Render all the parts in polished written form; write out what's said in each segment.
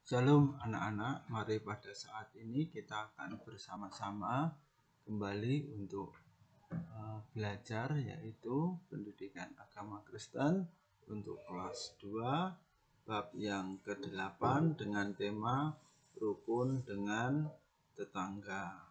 Shalom anak-anak, mari pada saat ini kita akan bersama-sama kembali untuk belajar, yaitu pendidikan agama Kristen untuk kelas 2 bab yang ke-8 dengan tema rukun dengan tetangga.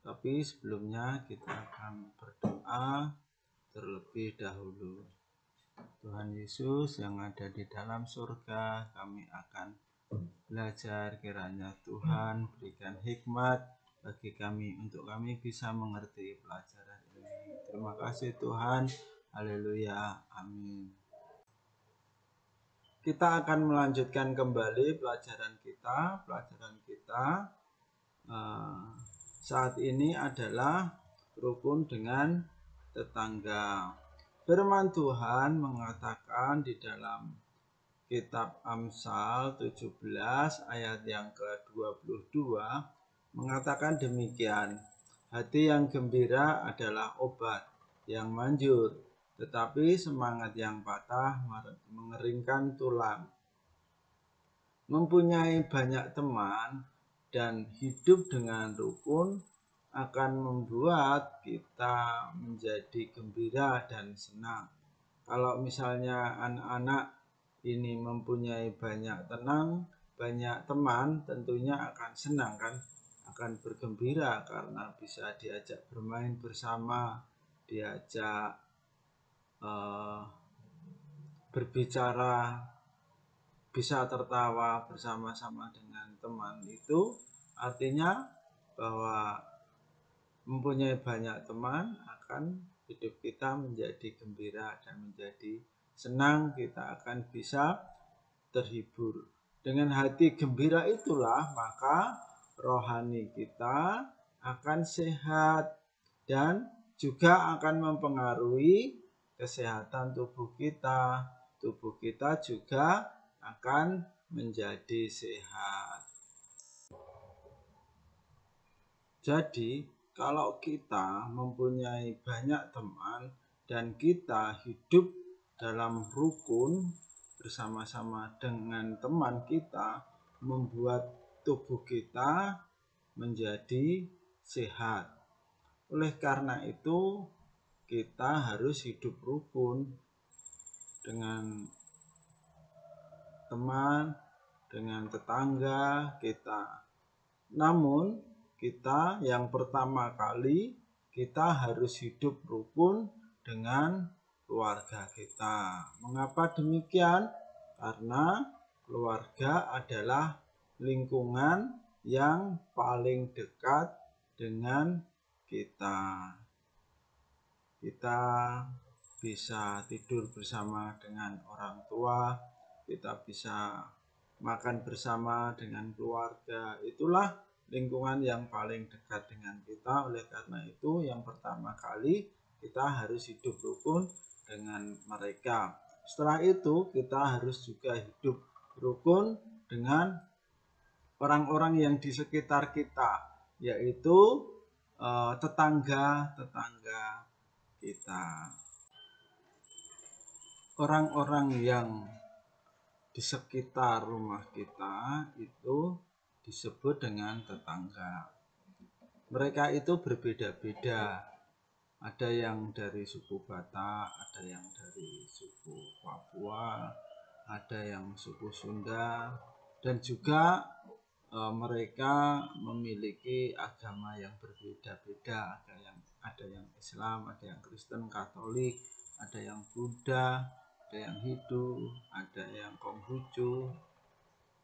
Tapi sebelumnya kita akan berdoa terlebih dahulu. Tuhan Yesus yang ada di dalam surga, kami akan belajar, kiranya Tuhan berikan hikmat bagi kami untuk kami bisa mengerti pelajaran ini. Terima kasih Tuhan. Haleluya. Amin. Kita akan melanjutkan kembali pelajaran kita. Pelajaran kita saat ini adalah rukun dengan tetangga. Firman Tuhan mengatakan di dalam Kitab Amsal 17 ayat yang ke-22 mengatakan demikian, hati yang gembira adalah obat yang manjur, tetapi semangat yang patah mengeringkan tulang. Mempunyai banyak teman dan hidup dengan rukun akan membuat kita menjadi gembira dan senang. Kalau misalnya anak-anak ini mempunyai banyak teman, tentunya akan senang kan, akan bergembira karena bisa diajak bermain bersama, diajak berbicara, bisa tertawa bersama-sama dengan teman. Itu artinya bahwa mempunyai banyak teman akan hidup kita menjadi gembira dan menjadi senang, kita akan bisa terhibur. Dengan hati gembira itulah maka rohani kita akan sehat dan juga akan mempengaruhi kesehatan tubuh kita. Tubuh kita juga akan menjadi sehat. Jadi kalau kita mempunyai banyak teman dan kita hidup dalam rukun bersama-sama dengan teman kita, membuat tubuh kita menjadi sehat. Oleh karena itu kita harus hidup rukun dengan teman, dengan tetangga kita. Namun kita yang pertama kali kita harus hidup rukun dengan keluarga kita. Mengapa demikian? Karena keluarga adalah lingkungan yang paling dekat dengan kita. Kita bisa tidur bersama dengan orang tua, kita bisa makan bersama dengan keluarga. Itulah lingkungan yang paling dekat dengan kita. Oleh karena itu yang pertama kali kita harus hidup rukun dengan mereka. Setelah itu kita harus juga hidup rukun dengan orang-orang yang di sekitar kita, yaitu tetangga-tetangga kita. Orang-orang yang di sekitar rumah kita itu disebut dengan tetangga. Mereka itu berbeda-beda. Ada yang dari suku Batak, ada yang dari suku Papua, ada yang suku Sunda, dan juga mereka memiliki agama yang berbeda-beda. Ada yang Islam, ada yang Kristen, Katolik, ada yang Buddha, ada yang Hindu, ada yang Konghucu.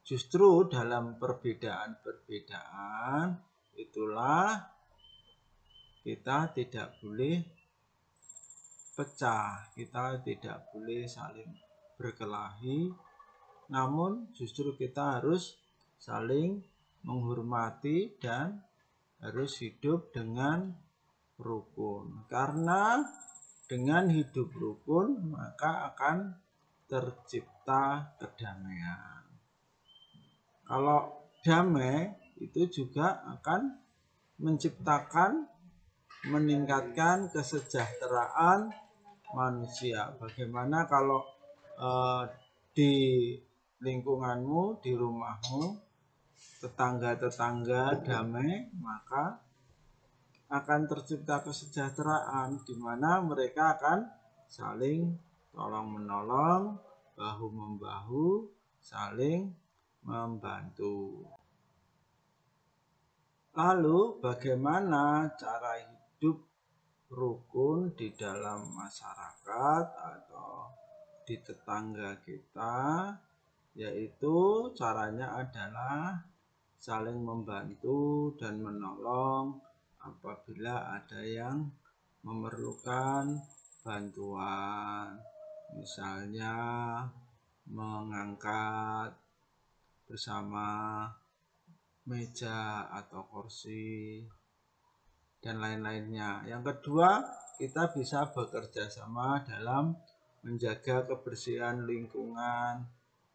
Justru dalam perbedaan-perbedaan itulah kita tidak boleh pecah, kita tidak boleh saling berkelahi, namun justru kita harus saling menghormati dan harus hidup dengan rukun. Karena dengan hidup rukun maka akan tercipta kedamaian. Kalau damai itu juga akan meningkatkan kesejahteraan manusia. Bagaimana kalau di lingkunganmu, di rumahmu, tetangga-tetangga damai, maka akan tercipta kesejahteraan di mana mereka akan saling tolong-menolong, bahu-membahu, saling membantu. Lalu bagaimana cara hidup rukun di dalam masyarakat atau di tetangga kita? Yaitu caranya adalah saling membantu dan menolong apabila ada yang memerlukan bantuan, misalnya mengangkat bersama meja atau kursi dan lain-lainnya. Yang kedua, kita bisa bekerja sama dalam menjaga kebersihan lingkungan,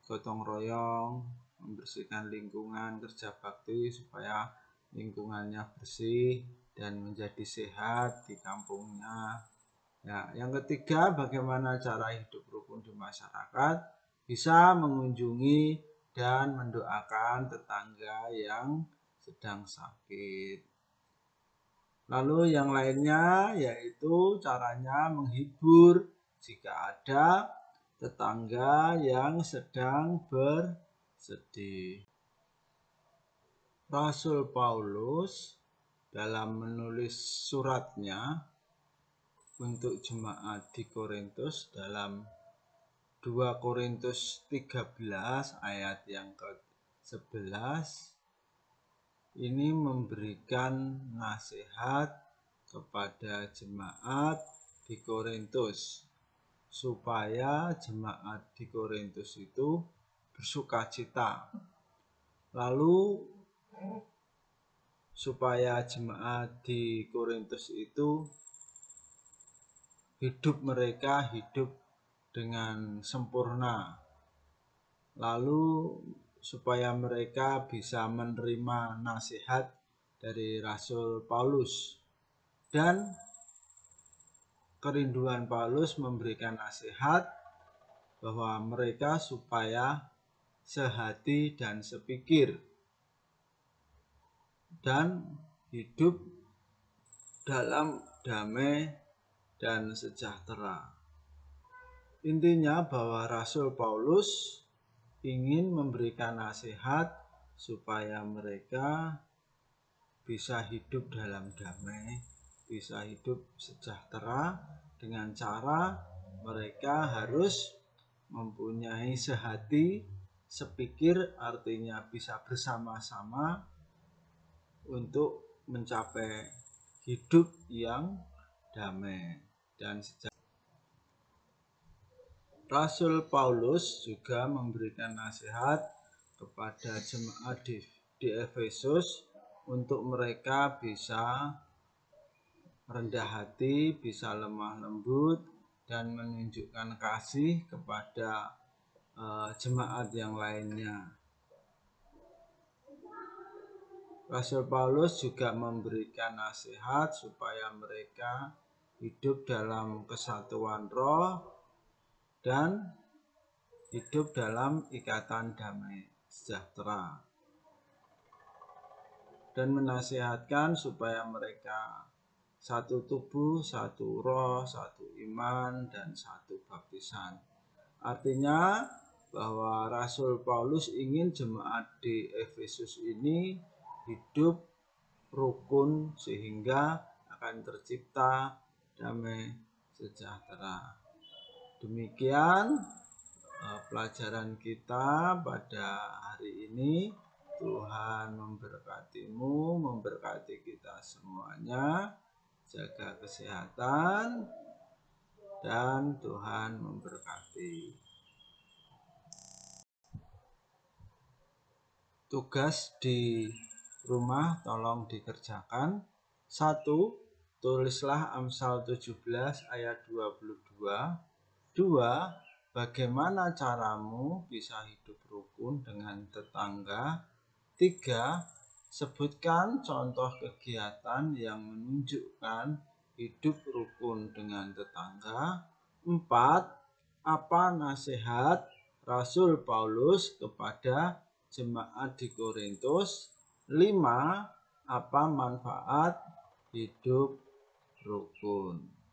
gotong royong, membersihkan lingkungan, kerja bakti supaya lingkungannya bersih dan menjadi sehat di kampungnya. Ya, yang ketiga, bagaimana cara hidup rukun di masyarakat? Bisa mengunjungi dan mendoakan tetangga yang sedang sakit. Lalu yang lainnya yaitu caranya menghibur jika ada tetangga yang sedang bersedih. Rasul Paulus dalam menulis suratnya untuk jemaat di Korintus dalam 2 Korintus 13 ayat yang ke-11 ini memberikan nasihat kepada jemaat di Korintus supaya jemaat di Korintus itu bersukacita. Lalu supaya jemaat di Korintus itu hidup mereka hidup dengan sempurna. Lalu supaya mereka bisa menerima nasihat dari Rasul Paulus. Dan kerinduan Paulus memberikan nasihat bahwa mereka supaya sehati dan sepikir dan hidup dalam damai dan sejahtera. Intinya bahwa Rasul Paulus ingin memberikan nasihat supaya mereka bisa hidup dalam damai, bisa hidup sejahtera dengan cara mereka harus mempunyai sehati, sepikir, artinya bisa bersama-sama untuk mencapai hidup yang damai dan sejahtera. Rasul Paulus juga memberikan nasihat kepada jemaat di Efesus untuk mereka bisa rendah hati, bisa lemah lembut, dan menunjukkan kasih kepada jemaat yang lainnya. Rasul Paulus juga memberikan nasihat supaya mereka hidup dalam kesatuan roh dan hidup dalam ikatan damai sejahtera, dan menasihatkan supaya mereka satu tubuh, satu roh, satu iman, dan satu baptisan. Artinya bahwa Rasul Paulus ingin jemaat di Efesus ini hidup rukun sehingga akan tercipta damai sejahtera. Demikian pelajaran kita pada hari ini. Tuhan memberkatimu, memberkati kita semuanya. Jaga kesehatan dan Tuhan memberkati. Tugas di rumah tolong dikerjakan. 1. Tulislah Amsal 17 ayat 22. 2. Bagaimana caramu bisa hidup rukun dengan tetangga? 3. Sebutkan contoh kegiatan yang menunjukkan hidup rukun dengan tetangga. 4. Apa nasihat Rasul Paulus kepada jemaat di Korintus. 5. Apa manfaat hidup rukun?